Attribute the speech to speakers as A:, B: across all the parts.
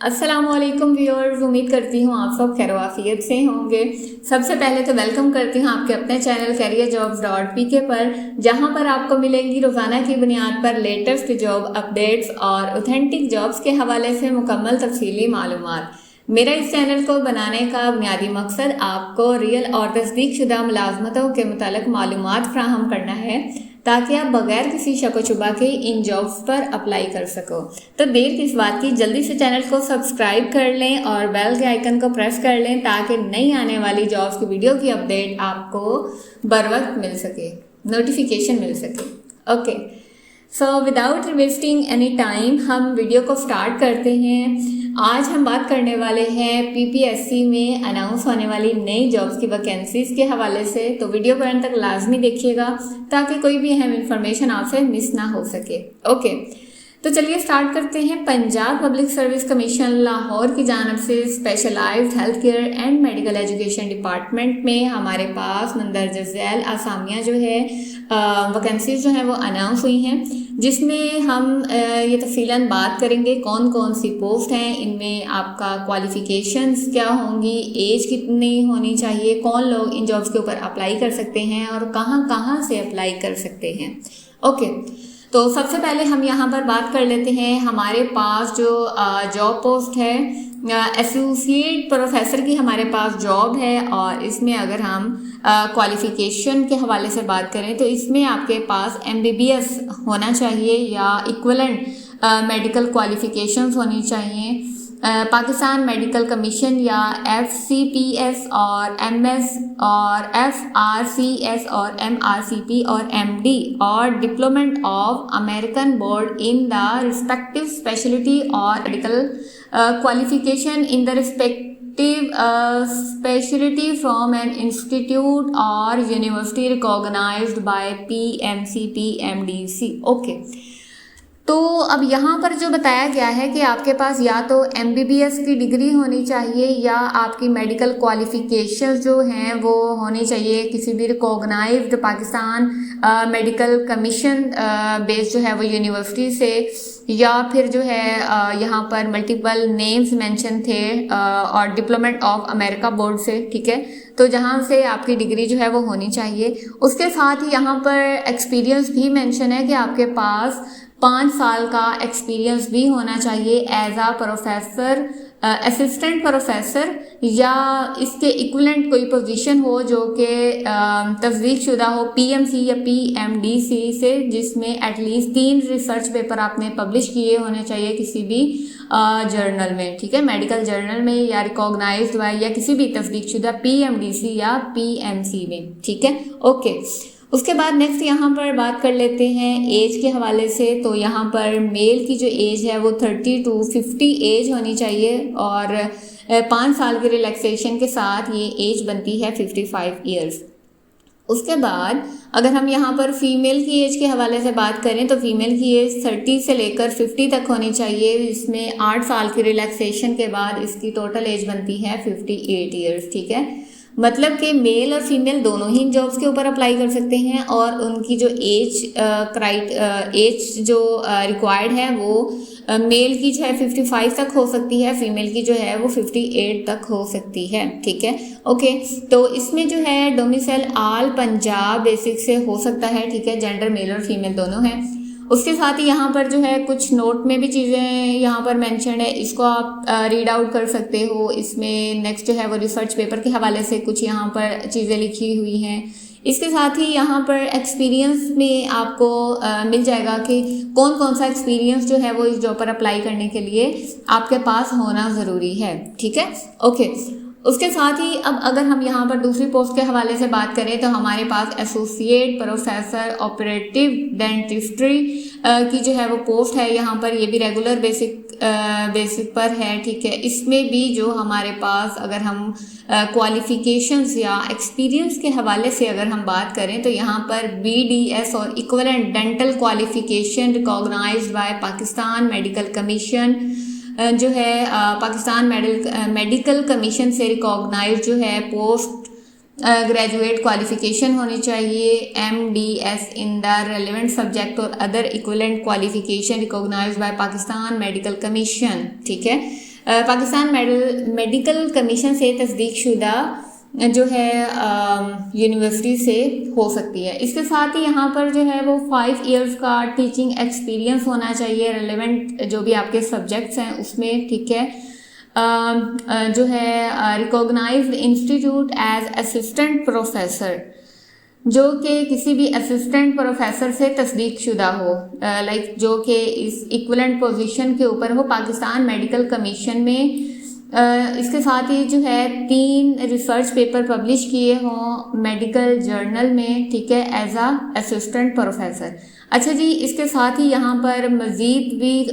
A: अस्सलामुअलैकुम व्यूअर्स, उम्मीद करती हूँ आप सब खैर-ओ-आफियत से होंगे। सबसे पहले तो वेलकम करती हूँ आपके अपने चैनल careerjobs.pk पर, जहाँ पर आपको मिलेंगी रोज़ाना की बुनियाद पर लेटेस्ट जॉब अपडेट्स और ऑथेंटिक जॉब्स के हवाले से मुकम्मल तफसीली मालूमात। मेरा इस चैनल को बनाने का बुनियादी मकसद आपको रियल और तस्दीकशुदा मुलाजमतों के मुतालिक मालूमात फ्राहम करना है, ताकि आप बगैर किसी शक शुबा के इन जॉब्स पर अप्लाई कर सको। तो देर किस बात की, जल्दी से चैनल को सब्सक्राइब कर लें और बेल के आइकन को प्रेस कर लें, ताकि नई आने वाली जॉब्स की वीडियो की अपडेट आपको बर वक्त मिल सके, नोटिफिकेशन मिल सके। Okay, so without wasting any time हम वीडियो को स्टार्ट करते हैं। आज हम बात करने वाले हैं पीपीएससी में अनाउंस होने वाली नई जॉब्स की वैकेंसीज के हवाले से। तो वीडियो को अंत तक लाजमी देखिएगा ताकि कोई भी अहम इंफॉर्मेशन आपसे मिस ना हो सके। ओके, तो चलिए स्टार्ट करते हैं। Punjab public service commission Lahore की जानिब से specialised health care and medical education department में हमारे पास मंदरजा झैल आसामियाँ जो है वैकेंसीज जो हैं वो अनाउंस हुई हैं, जिसमें हम ये तफसीलन बात करेंगे कौन कौन सी पोस्ट हैं, इनमें आपका क्वालिफ़िकेशंस क्या होंगी, एज कितनी होनी चाहिए, कौन लोग इन जॉब्स के ऊपर अप्लाई कर सकते हैं और कहाँ कहाँ से अप्लाई कर सकते हैं। ओके, तो सबसे पहले हम यहाँ पर बात कर लेते हैं। हमारे पास जो जॉब पोस्ट है एसोसिएट प्रोफेसर की हमारे पास जॉब है, और इसमें अगर हम क्वालिफ़िकेशन के हवाले से बात करें तो इसमें आपके पास MBBS होना चाहिए या इक्विवेलेंट मेडिकल क्वालिफ़िकेशंस होनी चाहिए। पाकिस्तान मेडिकल कमीशन या FCPS और MS और FRCS और MRCP और MD और diplomate of American board in the respective speciality और medical qualification in the respective specialty from an institute or university recognized by PMC PMDC। Okay, तो अब यहाँ पर जो बताया गया है कि आपके पास या तो MBBS की डिग्री होनी चाहिए या आपकी मेडिकल क्वालिफ़िकेशंस जो हैं वो होनी चाहिए किसी भी recognised Pakistan medical commission based जो है वो यूनिवर्सिटी से, या फिर जो है यहाँ पर मल्टीपल नेम्स मेंशन थे और डिप्लोमेट ऑफ अमेरिका बोर्ड से, ठीक है, तो जहाँ से आपकी डिग्री जो है वो होनी चाहिए। उसके साथ ही यहाँ पर एक्सपीरियंस भी मेंशन है कि आपके पास 5 साल का एक्सपीरियंस भी होना चाहिए एज आ प्रोफेसर, असिस्टेंट प्रोफेसर या इसके इक्विवेलेंट कोई पोजीशन हो जो कि तस्दीक शुदा हो PMC या PMDC से, जिसमें एटलीस्ट 3 रिसर्च पेपर आपने पब्लिश किए होने चाहिए किसी भी जर्नल में, ठीक है, मेडिकल जर्नल में या रिकॉग्नाइज्ड बाय या किसी भी तस्दीक शुदा PMDC या PMC में, ठीक है। ओके, उसके बाद नेक्स्ट यहाँ पर बात कर लेते हैं एज के हवाले से। तो यहाँ पर मेल की जो एज है वो 30 to 50 एज होनी चाहिए, और 5 साल के रिलैक्सेशन के साथ ये एज बनती है 55 ईयर्स। उसके बाद अगर हम यहाँ पर फीमेल की एज के हवाले से बात करें तो फीमेल की एज 30 से लेकर 50 तक होनी चाहिए। इसमें 8 साल की रिलैक्सेशन के बाद इसकी टोटल एज बनती है 58 ईयर्स, ठीक है। मतलब कि मेल और फीमेल दोनों ही जॉब्स के ऊपर अप्लाई कर सकते हैं, और उनकी जो एज जो रिक्वायर्ड है वो मेल की जो है 55 तक हो सकती है, फीमेल की जो है वो 58 तक हो सकती है, ठीक है। ओके, तो इसमें जो है डोमिसाइल आल पंजाब बेसिक से हो सकता है, ठीक है, जेंडर मेल और फीमेल दोनों हैं। उसके साथ ही यहाँ पर जो है कुछ नोट में भी चीज़ें यहाँ पर मेंशन है, इसको आप रीड आउट कर सकते हो। इसमें नेक्स्ट जो है वो रिसर्च पेपर के हवाले से कुछ यहाँ पर चीज़ें लिखी हुई हैं। इसके साथ ही यहाँ पर एक्सपीरियंस में आपको मिल जाएगा कि कौन कौन सा एक्सपीरियंस जो है वो इस जॉब पर अप्लाई करने के लिए आपके पास होना ज़रूरी है, ठीक है। ओके, उसके साथ ही अब अगर हम यहाँ पर दूसरी पोस्ट के हवाले से बात करें तो हमारे पास एसोसिएट प्रोफेसर ऑपरेटिव डेंटिस्ट्री की जो है वो पोस्ट है। यहाँ पर ये भी रेगुलर बेसिक पर है, ठीक है। इसमें भी जो हमारे पास अगर हम क्वालिफिकेशंस या एक्सपीरियंस के हवाले से अगर हम बात करें तो यहाँ पर BDS और equivalent dental qualification recognised by Pakistan medical commission जो है पाकिस्तान मेडिकल कमीशन से रिकॉग्नाइज जो है पोस्ट ग्रेजुएट क्वालिफिकेशन होनी चाहिए, MDS in the relevant subject और other equivalent qualification recognised by Pakistan medical commission, ठीक है। पाकिस्तान मेडिकल कमीशन से तस्दीक शुदा जो है यूनिवर्सिटी से हो सकती है। इसके साथ ही यहाँ पर जो है वो 5 इयर्स का टीचिंग एक्सपीरियंस होना चाहिए रेलेवेंट जो भी आपके सब्जेक्ट्स हैं उसमें, ठीक है। जो है recognised institute as assistant professor, जो कि किसी भी असिस्टेंट प्रोफेसर से तस्दीक शुदा हो, लाइक जो कि इस इक्विवेलेंट पोजीशन के ऊपर हो पाकिस्तान मेडिकल कमीशन में। इसके साथ ही जो है 3 रिसर्च पेपर पब्लिश किए हों मेडिकल जर्नल में, ठीक है, एज आ असिस्टेंट प्रोफेसर। अच्छा जी, इसके साथ ही यहाँ पर मज़ीद भी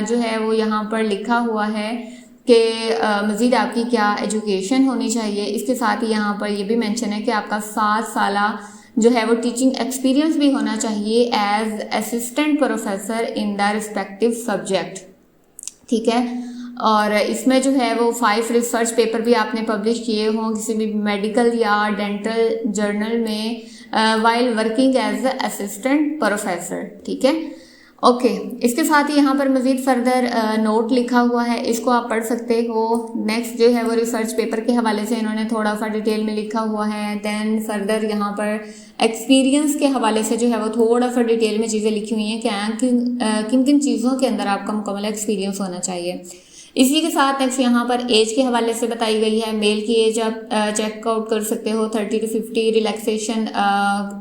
A: जो है वो यहाँ पर लिखा हुआ है कि मज़ीद आपकी क्या एजुकेशन होनी चाहिए। इसके साथ ही यहाँ पर ये भी मेंशन है कि आपका 7 साला जो है वो टीचिंग एक्सपीरियंस भी होना चाहिए as assistant professor in the respective subject, ठीक है। और इसमें जो है वो 5 रिसर्च पेपर भी आपने पब्लिश किए हों किसी भी मेडिकल या डेंटल जर्नल में while working as a assistant professor, ठीक है। ओके, इसके साथ ही यहाँ पर मज़ीद फर्दर नोट लिखा हुआ है, इसको आप पढ़ सकते हो। नेक्स्ट जो है वो रिसर्च पेपर के हवाले से इन्होंने थोड़ा सा डिटेल में लिखा हुआ है। दैन फर्दर यहाँ पर एक्सपीरियंस के हवाले से जो है वो थोड़ा सा डिटेल में चीज़ें लिखी हुई हैं कि किन किन चीज़ों के अंदर आपका मुकम्मल एक्सपीरियंस होना चाहिए। इसी के साथ नेक्स्ट यहाँ पर एज के हवाले से बताई गई है। मेल की एज आप चेकआउट कर सकते हो 30 to 50, रिलैक्सेशन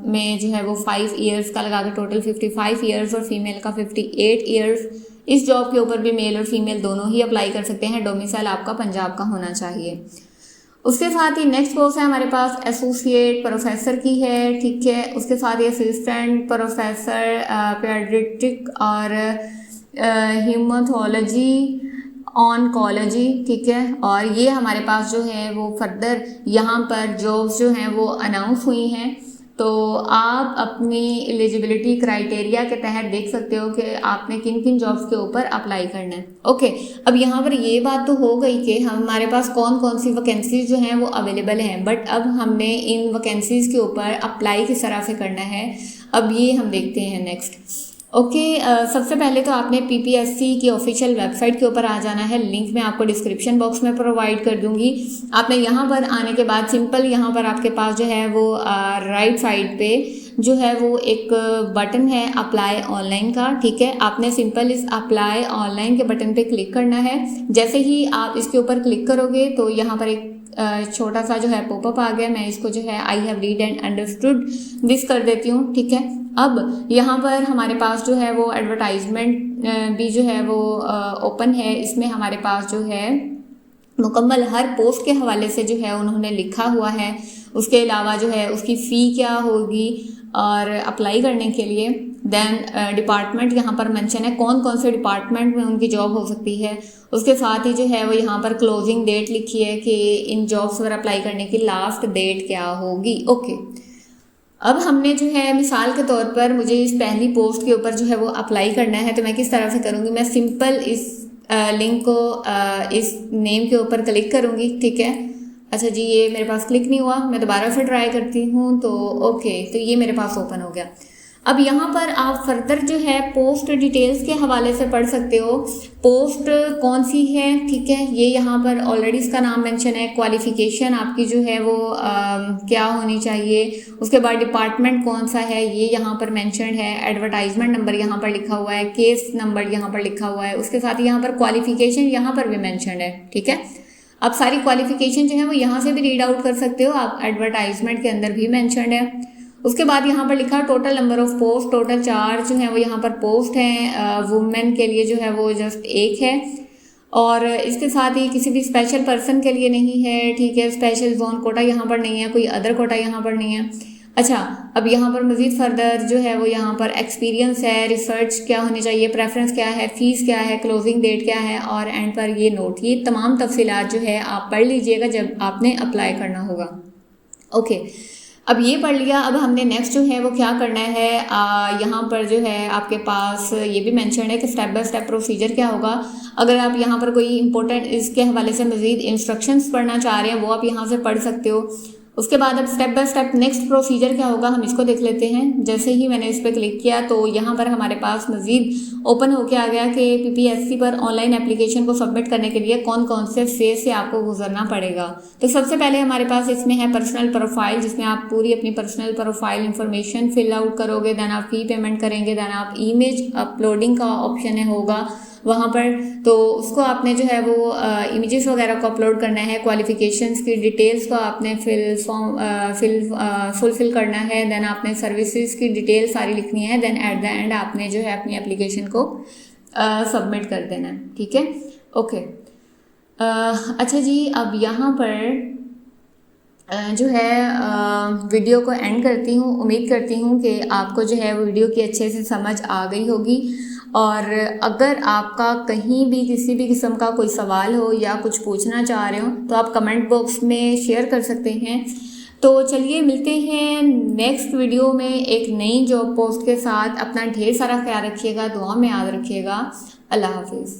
A: में जो है वो 5 इयर्स का लगा के टोटल 55 इयर्स और फीमेल का 58 इयर्स। इस जॉब के ऊपर भी मेल और फीमेल दोनों ही अप्लाई कर सकते हैं। डोमिसाइल आपका पंजाब का होना चाहिए। उसके साथ ही नेक्स्ट पोस्ट है हमारे पास एसोसिएट प्रोफेसर की है, ठीक है। उसके साथ ही असिस्टेंट प्रोफेसर पीडियाट्रिक और हीमेटोलॉजी ऑनकोलॉजी, ठीक है। और ये हमारे पास जो है वो फर्दर यहाँ पर जॉब्स जो हैं वो अनाउंस हुई हैं, तो आप अपनी एलिजिबिलिटी क्राइटेरिया के तहत देख सकते हो कि आपने किन किन जॉब्स के ऊपर अप्लाई करना है। ओके, अब यहाँ पर ये बात तो हो गई कि हमारे पास कौन कौन सी वैकेंसीज जो हैं वो अवेलेबल हैं, बट अब हमने इन वैकेंसीज के ऊपर अप्लाई किस तरह से करना है, अब ये हम देखते हैं नेक्स्ट। ओके, सबसे पहले तो आपने पीपीएससी की ऑफिशियल वेबसाइट के ऊपर आ जाना है। लिंक मैं आपको डिस्क्रिप्शन बॉक्स में प्रोवाइड कर दूंगी। आपने यहाँ पर आने के बाद सिंपल यहाँ पर आपके पास जो है वो राइट साइड पे जो है वो एक बटन है अप्लाई ऑनलाइन का, ठीक है। आपने सिंपल इस अप्लाई ऑनलाइन के बटन पे क्लिक करना है। जैसे ही आप इसके ऊपर क्लिक करोगे तो यहाँ पर एक छोटा सा जो है पॉपअप आ गया। मैं इसको जो है I have read and understood this कर देती हूँ, ठीक है। अब यहाँ पर हमारे पास जो है वो एडवर्टाइजमेंट भी जो है वो ओपन है। इसमें हमारे पास जो है मुकम्मल हर पोस्ट के हवाले से जो है उन्होंने लिखा हुआ है। उसके अलावा जो है उसकी फ़ी क्या होगी और अप्लाई करने के लिए देन डिपार्टमेंट यहाँ पर मेंशन है, कौन कौन से डिपार्टमेंट में उनकी जॉब हो सकती है। उसके साथ ही जो है वो यहाँ पर क्लोजिंग डेट लिखी है कि इन जॉब्स पर अप्लाई करने की लास्ट डेट क्या होगी। ओके, अब हमने जो है मिसाल के तौर पर मुझे इस पहली पोस्ट के ऊपर जो है वो अप्लाई करना है, तो मैं किस तरह से करूँगी, मैं सिंपल इस लिंक को इस नेम के ऊपर क्लिक करूँगी, ठीक है। अच्छा जी, ये मेरे पास क्लिक नहीं हुआ, मैं दोबारा से ट्राई करती हूँ। तो ओके, तो ये मेरे पास ओपन हो गया। अब यहाँ पर आप फर्दर जो है पोस्ट डिटेल्स के हवाले से पढ़ सकते हो। पोस्ट कौन सी है, ठीक है, ये यहाँ पर ऑलरेडी इसका नाम मेंशन है। क्वालिफिकेशन आपकी जो है वो क्या होनी चाहिए। उसके बाद डिपार्टमेंट कौन सा है ये यहाँ पर मेंशन है। एडवर्टाइजमेंट नंबर यहाँ पर लिखा हुआ है, केस नंबर यहाँ पर लिखा हुआ है। उसके साथ यहाँ पर क्वालिफिकेशन यहाँ पर भी मेंशन है, ठीक है। आप सारी क्वालिफिकेशन जो है वो यहाँ से भी रीड आउट कर सकते हो, आप एडवर्टाइजमेंट के अंदर भी मेंशन है। उसके बाद यहाँ पर लिखा total number of post, total 4 जो है वो यहाँ पर पोस्ट हैं। वुमेन के लिए जो है वो जस्ट 1 है और इसके साथ ही किसी भी स्पेशल पर्सन के लिए नहीं है, ठीक है। स्पेशल जोन कोटा यहाँ पर नहीं है, कोई अदर कोटा यहाँ पर नहीं है। अच्छा, अब यहाँ पर मज़ीद फर्दर जो है वो यहाँ पर एक्सपीरियंस है, रिसर्च क्या होनी चाहिए, प्रेफरेंस क्या है, फ़ीस क्या है, क्लोजिंग डेट क्या है और एंड पर ये नोट। ये तमाम तफसीलात जो है आप पढ़ लीजिएगा जब आपने अप्लाई करना होगा। ओके, अब ये पढ़ लिया। अब हमने नेक्स्ट जो है वो क्या करना है, यहाँ पर जो है आपके पास ये भी मेंशन है कि स्टेप बाय स्टेप प्रोसीजर क्या होगा। अगर आप यहाँ पर कोई इंपॉर्टेंट इसके हवाले से मज़ीद इंस्ट्रक्शंस पढ़ना चाह रहे हैं वो आप यहाँ से पढ़ सकते हो। उसके बाद अब step by step next procedure क्या होगा हम इसको देख लेते हैं। जैसे ही मैंने इस पर क्लिक किया तो यहाँ पर हमारे पास मज़ीद ओपन होके आ गया कि PPSC पर ऑनलाइन एप्लीकेशन को सबमिट करने के लिए कौन कौन से फेज से आपको गुजरना पड़ेगा। तो सबसे पहले हमारे पास इसमें है पर्सनल प्रोफाइल, जिसमें आप पूरी अपनी personal profile information fill out करोगे, देन आप फी पेमेंट करेंगे, देन आप इमेज अपलोडिंग का ऑप्शन है होगा वहाँ पर, तो उसको आपने जो है वो इमेजेस वगैरह को अपलोड करना है। क्वालिफिकेशंस की डिटेल्स को आपने फुलफिल करना है, देन आपने सर्विसेज की डिटेल सारी लिखनी है, देन एट द एंड आपने जो है अपनी एप्लीकेशन को सबमिट कर देना है। ठीक है, ओके। अच्छा जी, अब यहाँ पर जो है वीडियो को एंड करती हूँ। उम्मीद करती हूँ कि आपको जो है वीडियो की अच्छे से समझ आ गई होगी, और अगर आपका कहीं भी किसी भी किस्म का कोई सवाल हो या कुछ पूछना चाह रहे हो तो आप कमेंट बॉक्स में शेयर कर सकते हैं। तो चलिए मिलते हैं नेक्स्ट वीडियो में एक नई जॉब पोस्ट के साथ। अपना ढेर सारा ख्याल रखिएगा, दुआ में याद रखिएगा। अल्लाह हाफिज़।